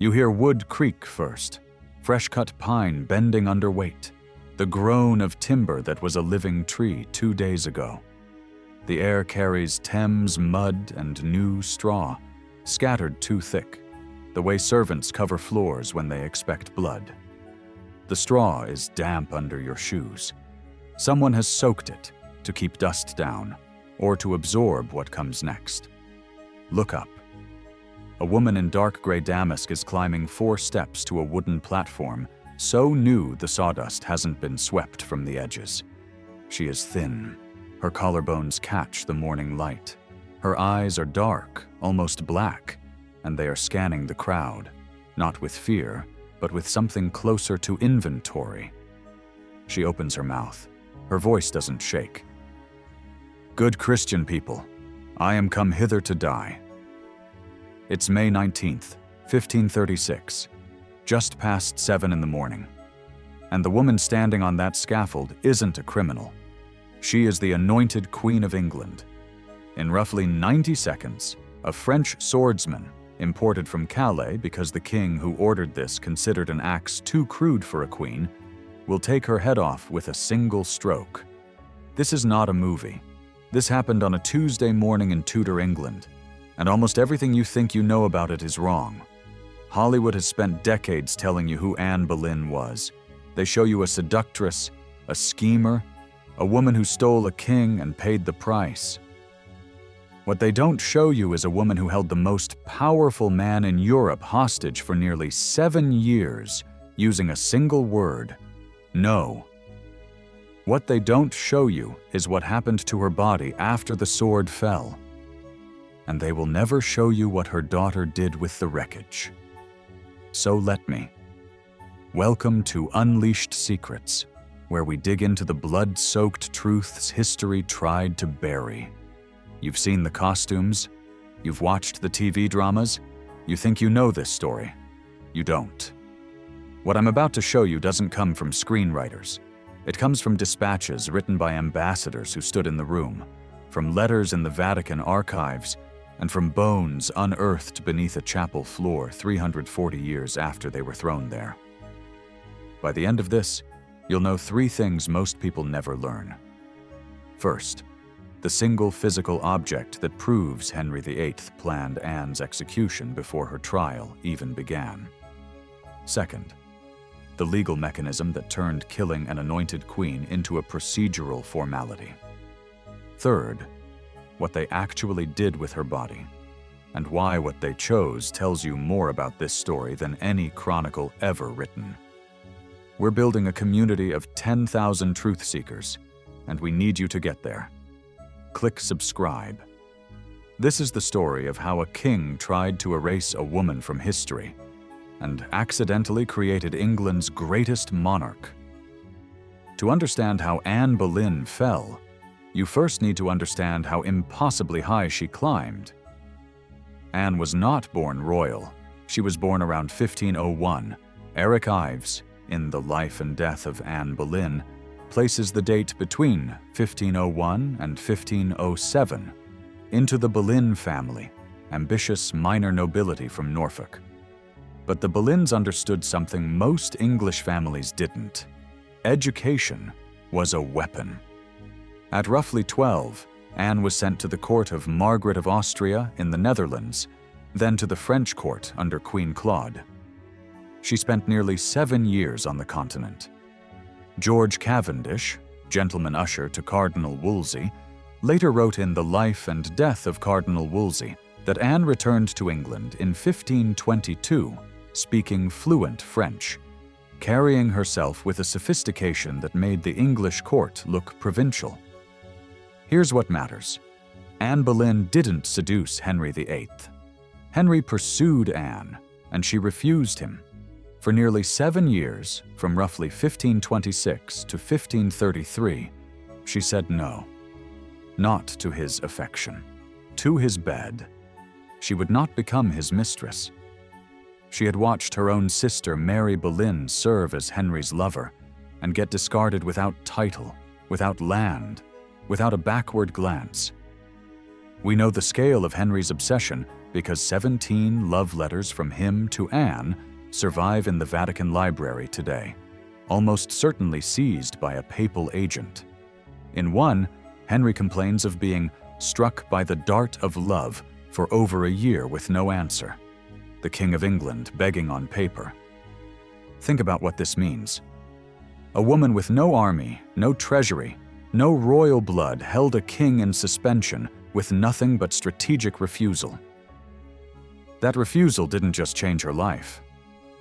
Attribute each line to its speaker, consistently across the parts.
Speaker 1: You hear wood creak first, fresh-cut pine bending under weight, the groan of timber that was a living tree 2 days ago. The air carries Thames mud and new straw, scattered too thick, the way servants cover floors when they expect blood. The straw is damp under your shoes. Someone has soaked it to keep dust down or to absorb what comes next. Look up. A woman in dark gray damask is climbing 4 steps to a wooden platform, so new the sawdust hasn't been swept from the edges. She is thin. Her collarbones catch the morning light. Her eyes are dark, almost black, and they are scanning the crowd, not with fear, but with something closer to inventory. She opens her mouth. Her voice doesn't shake. "Good Christian people, I am come hither to die." It's May 19th, 1536, just past 7 in the morning. And the woman standing on that scaffold isn't a criminal. She is the anointed Queen of England. In roughly 90 seconds, a French swordsman, imported from Calais because the king who ordered this considered an axe too crude for a queen, will take her head off with a single stroke. This is not a movie. This happened on a Tuesday morning in Tudor England, and almost everything you think you know about it is wrong. Hollywood has spent decades telling you who Anne Boleyn was. They show you a seductress, a schemer, a woman who stole a king and paid the price. What they don't show you is a woman who held the most powerful man in Europe hostage for nearly 7 years, using a single word: no. What they don't show you is what happened to her body after the sword fell. And they will never show you what her daughter did with the wreckage. So let me. Welcome to Unleashed Secrets, where we dig into the blood-soaked truths history tried to bury. You've seen the costumes, you've watched the TV dramas, you think you know this story. You don't. What I'm about to show you doesn't come from screenwriters. It comes from dispatches written by ambassadors who stood in the room, from letters in the Vatican archives, and from bones unearthed beneath a chapel floor 340 years after they were thrown there. By the end of this, you'll know 3 things most people never learn. First, the single physical object that proves Henry VIII planned Anne's execution before her trial even began. Second, the legal mechanism that turned killing an anointed queen into a procedural formality. Third, what they actually did with her body, and why what they chose tells you more about this story than any chronicle ever written. We're building a community of 10,000 truth seekers, and we need you to get there. Click subscribe. This is the story of how a king tried to erase a woman from history and accidentally created England's greatest monarch. To understand how Anne Boleyn fell, you first need to understand how impossibly high she climbed. Anne was not born royal. She was born around 1501. Eric Ives, in The Life and Death of Anne Boleyn, places the date between 1501 and 1507 into the Boleyn family, ambitious minor nobility from Norfolk. But the Boleyns understood something most English families didn't. Education was a weapon. At roughly 12, Anne was sent to the court of Margaret of Austria in the Netherlands, then to the French court under Queen Claude. She spent nearly 7 years on the continent. George Cavendish, gentleman usher to Cardinal Wolsey, later wrote in The Life and Death of Cardinal Wolsey that Anne returned to England in 1522, speaking fluent French, carrying herself with a sophistication that made the English court look provincial. Here's what matters. Anne Boleyn didn't seduce Henry VIII. Henry pursued Anne, and she refused him. For nearly 7 years, from roughly 1526 to 1533, she said no. Not to his affection, to his bed. She would not become his mistress. She had watched her own sister Mary Boleyn serve as Henry's lover and get discarded without title, without land, without a backward glance. We know the scale of Henry's obsession Because 17 love letters from him to Anne survive in the Vatican Library today, almost certainly seized by a papal agent. In one, Henry complains of being struck by the dart of love for over a year with no answer. The King of England begging on paper. Think about what this means. A woman with no army, no treasury, no royal blood held a king in suspension with nothing but strategic refusal. That refusal didn't just change her life.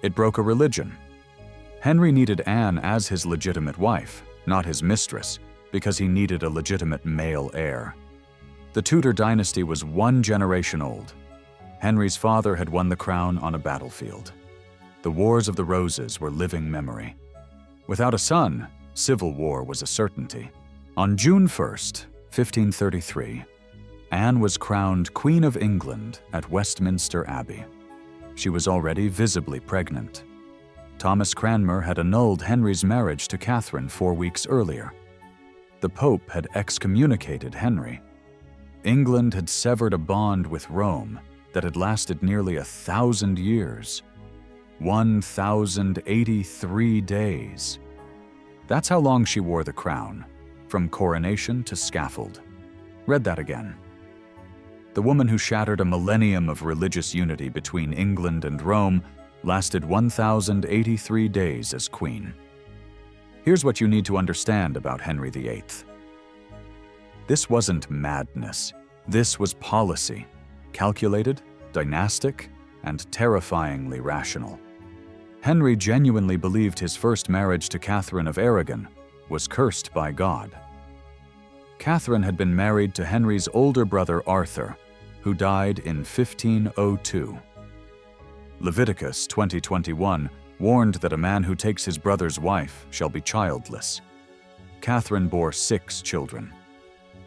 Speaker 1: It broke a religion. Henry needed Anne as his legitimate wife, not his mistress, because he needed a legitimate male heir. The Tudor dynasty was 1 generation old. Henry's father had won the crown on a battlefield. The Wars of the Roses were living memory. Without a son, civil war was a certainty. On June 1st, 1533, Anne was crowned Queen of England at Westminster Abbey. She was already visibly pregnant. Thomas Cranmer had annulled Henry's marriage to Catherine 4 weeks earlier. The Pope had excommunicated Henry. England had severed a bond with Rome that had lasted nearly 1,000 years. 1,083 days. That's how long she wore the crown, from coronation to scaffold. Read that again. The woman who shattered a millennium of religious unity between England and Rome lasted 1,083 days as queen. Here's what you need to understand about Henry VIII. This wasn't madness. This was policy, calculated, dynastic, and terrifyingly rational. Henry genuinely believed his first marriage to Catherine of Aragon was cursed by God. Catherine had been married to Henry's older brother Arthur, who died in 1502. Leviticus 20:21 warned that a man who takes his brother's wife shall be childless. Catherine bore 6 children.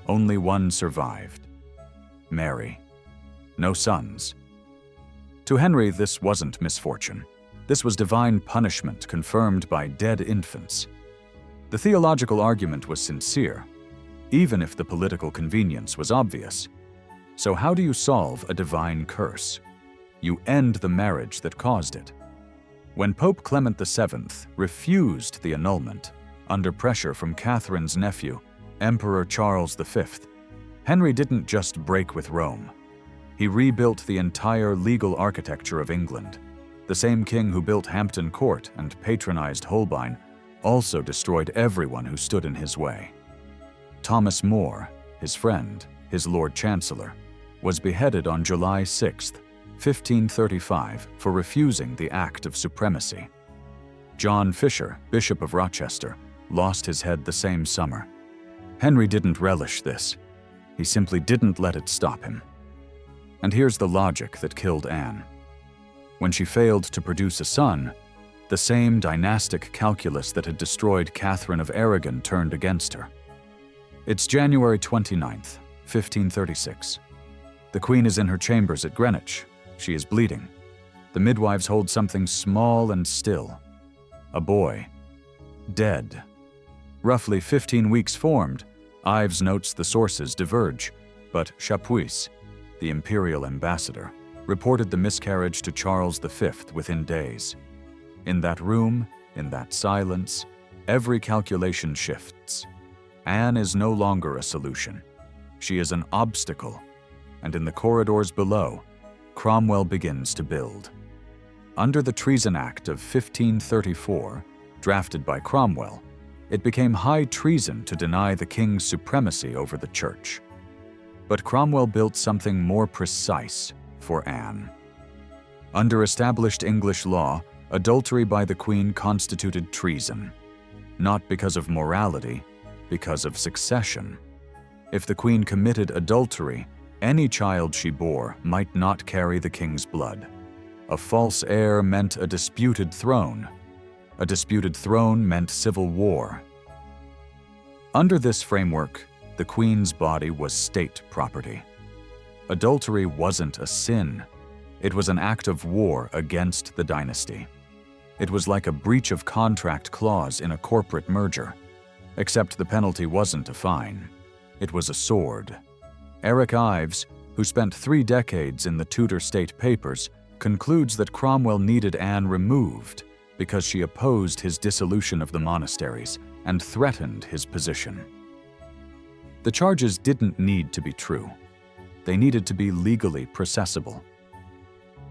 Speaker 1: Only one survived. Mary. No sons. To Henry, this wasn't misfortune. This was divine punishment confirmed by dead infants. The theological argument was sincere, even if the political convenience was obvious. So how do you solve a divine curse? You end the marriage that caused it. When Pope Clement VII refused the annulment, under pressure from Catherine's nephew, Emperor Charles V, Henry didn't just break with Rome. He rebuilt the entire legal architecture of England. The same king who built Hampton Court and patronized Holbein also destroyed everyone who stood in his way. Thomas More, his friend, his Lord Chancellor, was beheaded on July 6, 1535, for refusing the Act of Supremacy. John Fisher, Bishop of Rochester, lost his head the same summer. Henry didn't relish this. He simply didn't let it stop him. And here's the logic that killed Anne. When she failed to produce a son, the same dynastic calculus that had destroyed Catherine of Aragon turned against her. It's January 29th, 1536. The Queen is in her chambers at Greenwich. She is bleeding. The midwives hold something small and still. A boy. Dead. Roughly 15 weeks formed. Ives notes the sources diverge, but Chapuis, the imperial ambassador, reported the miscarriage to Charles V within days. In that room, in that silence, every calculation shifts. Anne is no longer a solution. She is an obstacle, and in the corridors below, Cromwell begins to build. Under the Treason Act of 1534, drafted by Cromwell, it became high treason to deny the king's supremacy over the church. But Cromwell built something more precise for Anne. Under established English law, adultery by the Queen constituted treason, not because of morality, because of succession. If the Queen committed adultery, any child she bore might not carry the king's blood. A false heir meant a disputed throne. A disputed throne meant civil war. Under this framework, the Queen's body was state property. Adultery wasn't a sin. It was an act of war against the dynasty. It was like a breach of contract clause in a corporate merger, except the penalty wasn't a fine. It was a sword. Eric Ives, who spent 3 decades in the Tudor state papers, concludes that Cromwell needed Anne removed because she opposed his dissolution of the monasteries and threatened his position. The charges didn't need to be true. They needed to be legally processable.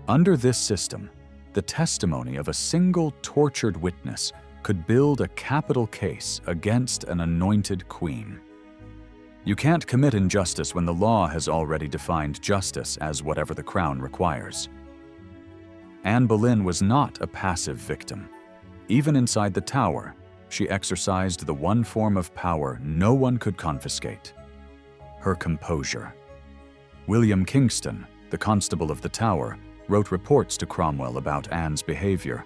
Speaker 1: Under this system, the testimony of a single tortured witness could build a capital case against an anointed queen. You can't commit injustice when the law has already defined justice as whatever the crown requires. Anne Boleyn was not a passive victim. Even inside the Tower, she exercised the one form of power no one could confiscate: her composure. William Kingston, the constable of the Tower, wrote reports to Cromwell about Anne's behavior.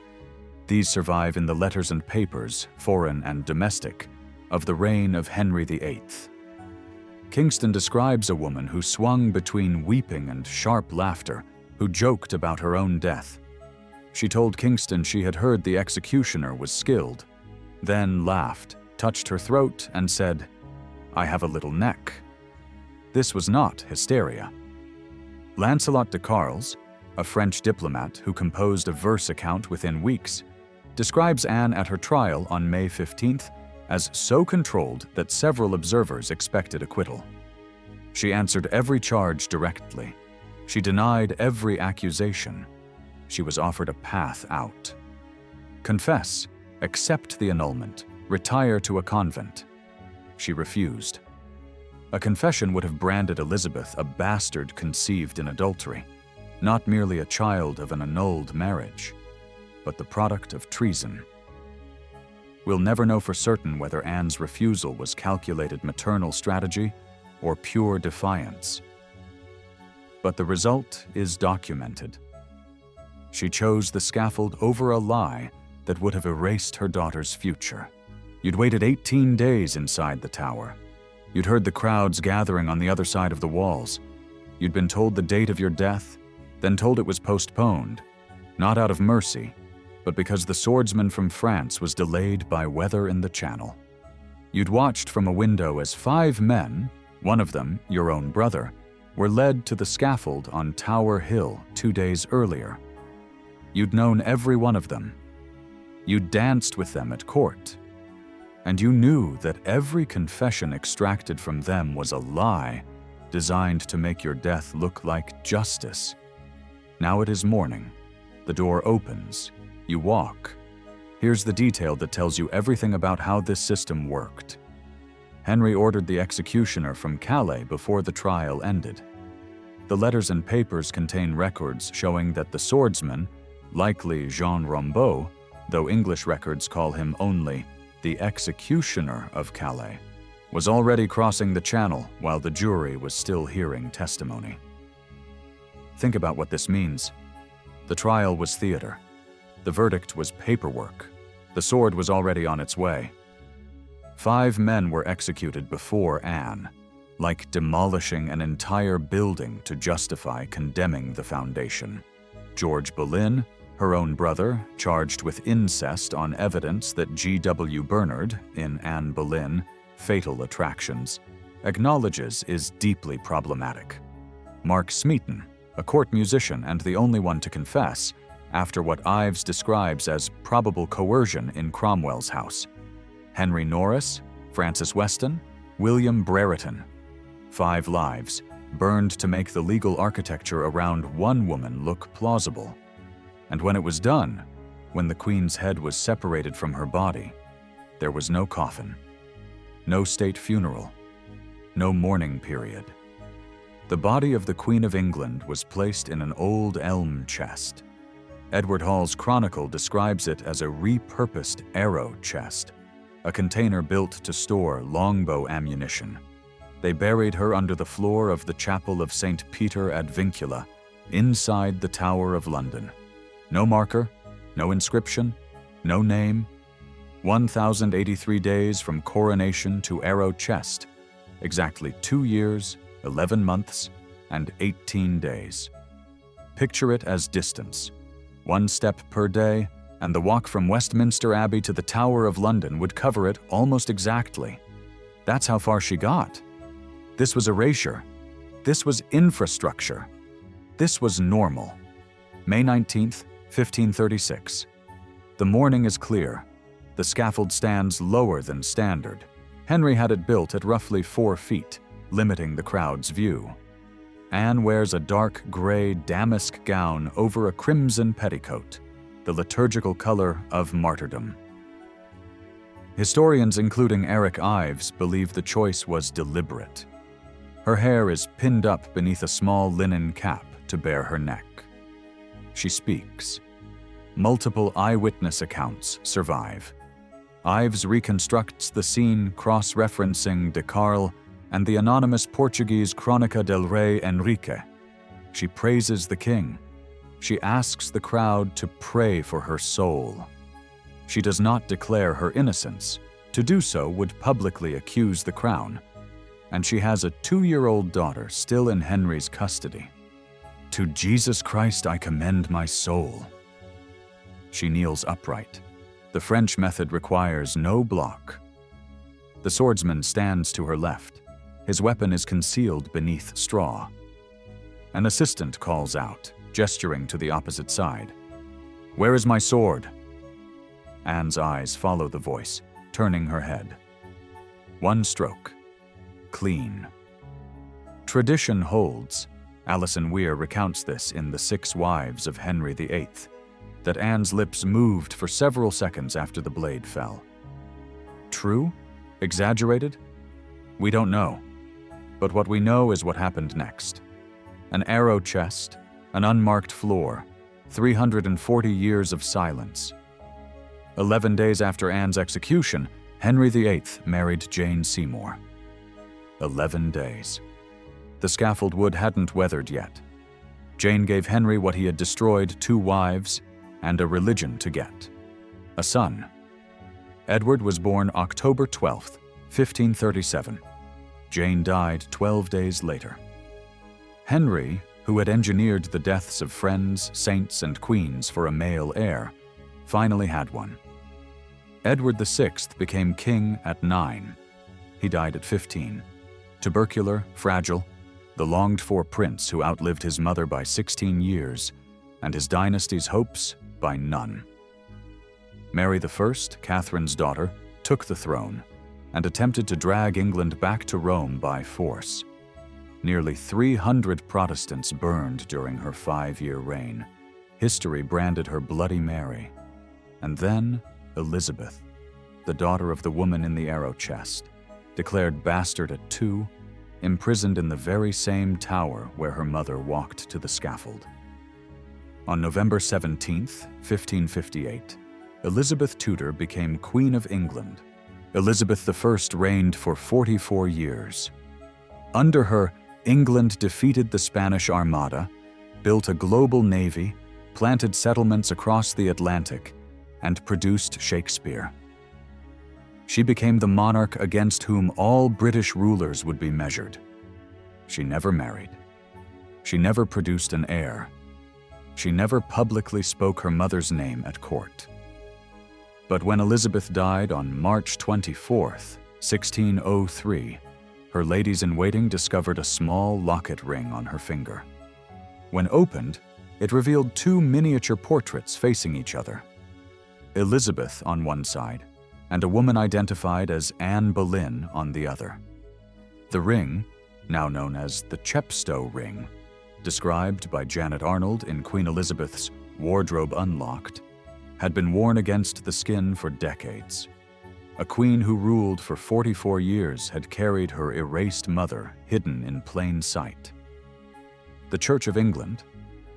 Speaker 1: These survive in the letters and papers, foreign and domestic, of the reign of Henry VIII. Kingston describes a woman who swung between weeping and sharp laughter, who joked about her own death. She told Kingston she had heard the executioner was skilled, then laughed, touched her throat, and said, "I have a little neck." This was not hysteria. Lancelot de Carles, a French diplomat who composed a verse account within weeks, describes Anne at her trial on May 15th as so controlled that several observers expected acquittal. She answered every charge directly. She denied every accusation. She was offered a path out. Confess, accept the annulment, retire to a convent. She refused. A confession would have branded Elizabeth a bastard conceived in adultery, not merely a child of an annulled marriage, but the product of treason. We'll never know for certain whether Anne's refusal was calculated maternal strategy or pure defiance. But the result is documented. She chose the scaffold over a lie that would have erased her daughter's future. You'd waited 18 days inside the Tower. You'd heard the crowds gathering on the other side of the walls. You'd been told the date of your death, then told it was postponed, not out of mercy, but because the swordsman from France was delayed by weather in the Channel. You'd watched from a window as 5 men, one of them your own brother, were led to the scaffold on Tower Hill 2 days earlier. You'd known every one of them. You'd danced with them at court. And you knew that every confession extracted from them was a lie designed to make your death look like justice. Now it is morning. The door opens. You walk. Here's the detail that tells you everything about how this system worked. Henry ordered the executioner from Calais before the trial ended. The letters and papers contain records showing that the swordsman, likely Jean Rambaud, though English records call him only the executioner of Calais, was already crossing the Channel while the jury was still hearing testimony. Think about what this means. The trial was theater. The verdict was paperwork. The sword was already on its way. 5 men were executed before Anne, like demolishing an entire building to justify condemning the foundation. George Boleyn, her own brother, charged with incest on evidence that G.W. Bernard, in Anne Boleyn, Fatal Attractions, acknowledges is deeply problematic. Mark Smeaton, a court musician and the only one to confess, after what Ives describes as probable coercion in Cromwell's house. Henry Norris, Francis Weston, William Brereton. 5 lives, burned to make the legal architecture around one woman look plausible. And when it was done, when the Queen's head was separated from her body, there was no coffin, no state funeral, no mourning period. The body of the Queen of England was placed in an old elm chest. Edward Hall's Chronicle describes it as a repurposed arrow chest, a container built to store longbow ammunition. They buried her under the floor of the Chapel of St. Peter ad Vincula, inside the Tower of London. No marker, no inscription, no name. 1,083 days from coronation to arrow chest, exactly 2 years, 11 months, and 18 days. Picture it as distance. 1 step per day, and the walk from Westminster Abbey to the Tower of London would cover it almost exactly. That's how far she got. This was erasure. This was infrastructure. This was normal. May 19th, 1536. The morning is clear. The scaffold stands lower than standard. Henry had it built at roughly 4 feet, limiting the crowd's view. Anne wears a dark gray damask gown over a crimson petticoat, the liturgical color of martyrdom. Historians, including Eric Ives, believe the choice was deliberate. Her hair is pinned up beneath a small linen cap to bare her neck. She speaks. Multiple eyewitness accounts survive. Ives reconstructs the scene cross-referencing De Carle and the anonymous Portuguese Crónica del Rei Henrique. She praises the king. She asks the crowd to pray for her soul. She does not declare her innocence. To do so would publicly accuse the crown. And she has a 2-year-old daughter still in Henry's custody. To Jesus Christ I commend my soul. She kneels upright. The French method requires no block. The swordsman stands to her left. His weapon is concealed beneath straw. An assistant calls out, gesturing to the opposite side. "Where is my sword?" Anne's eyes follow the voice, turning her head. One stroke. Clean. Tradition holds, Alison Weir recounts this in The 6 Wives of Henry VIII, that Anne's lips moved for several seconds after the blade fell. True? Exaggerated? We don't know. But what we know is what happened next. An arrow chest, an unmarked floor, 340 years of silence. 11 days after Anne's execution, Henry VIII married Jane Seymour. 11 days. The scaffold wood hadn't weathered yet. Jane gave Henry what he had destroyed: 2 wives and a religion to get. A son. Edward was born October 12th, 1537. Jane died 12 days later. Henry, who had engineered the deaths of friends, saints, and queens for a male heir, finally had one. Edward VI became king at 9. He died at 15. Tubercular, fragile, the longed-for prince who outlived his mother by 16 years, and his dynasty's hopes by none. Mary I, Catherine's daughter, took the throne and attempted to drag England back to Rome by force. Nearly 300 Protestants burned during her 5-year reign. History branded her Bloody Mary. And then Elizabeth, the daughter of the woman in the arrow chest, declared bastard at 2, imprisoned in the very same tower where her mother walked to the scaffold. On November 17, 1558, Elizabeth Tudor became Queen of England. Elizabeth I reigned for 44 years. Under her, England defeated the Spanish Armada, built a global navy, planted settlements across the Atlantic, and produced Shakespeare. She became the monarch against whom all British rulers would be measured. She never married. She never produced an heir. She never publicly spoke her mother's name at court. But when Elizabeth died on March 24, 1603, her ladies-in-waiting discovered a small locket ring on her finger. When opened, it revealed 2 miniature portraits facing each other. Elizabeth on one side, and a woman identified as Anne Boleyn on the other. The ring, now known as the Chepstow ring, described by Janet Arnold in Queen Elizabeth's Wardrobe Unlocked, had been worn against the skin for decades. A queen who ruled for 44 years had carried her erased mother hidden in plain sight. The Church of England,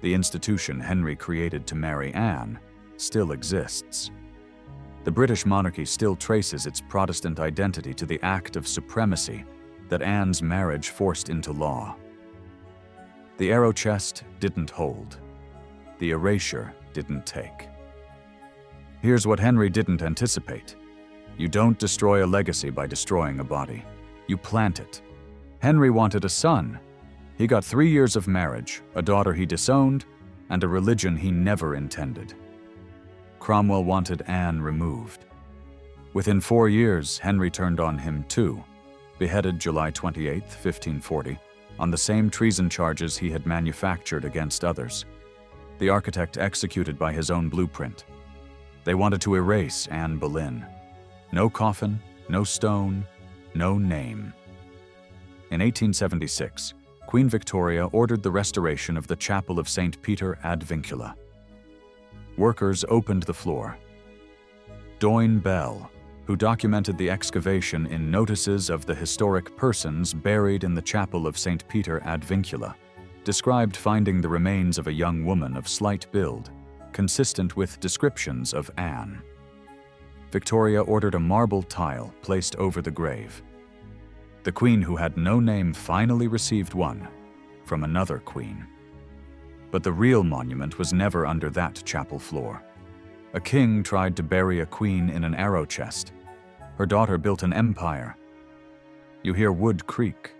Speaker 1: the institution Henry created to marry Anne, still exists. The British monarchy still traces its Protestant identity to the act of supremacy that Anne's marriage forced into law. The arrow chest didn't hold. The erasure didn't take. Here's what Henry didn't anticipate. You don't destroy a legacy by destroying a body. You plant it. Henry wanted a son. He got 3 years of marriage, a daughter he disowned, and a religion he never intended. Cromwell wanted Anne removed. Within 4 years, Henry turned on him too, beheaded July 28, 1540, on the same treason charges he had manufactured against others, the architect executed by his own blueprint. They wanted to erase Anne Boleyn. No coffin, no stone, no name. In 1876, Queen Victoria ordered the restoration of the Chapel of St. Peter ad Vincula. Workers opened the floor. Doyne Bell, who documented the excavation in Notices of the Historic Persons Buried in the Chapel of St. Peter ad Vincula, described finding the remains of a young woman of slight build, consistent with descriptions of Anne. Victoria ordered a marble tile placed over the grave. The queen who had no name finally received one from another queen. But the real monument was never under that chapel floor. A king tried to bury a queen in an arrow chest. Her daughter built an empire. You hear wood creak,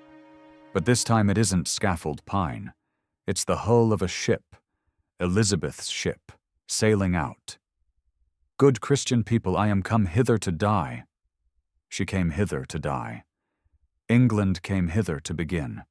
Speaker 1: but this time it isn't scaffold pine. It's the hull of a ship, Elizabeth's ship, sailing out. Good Christian people, I am come hither to die. She came hither to die. England came hither to begin.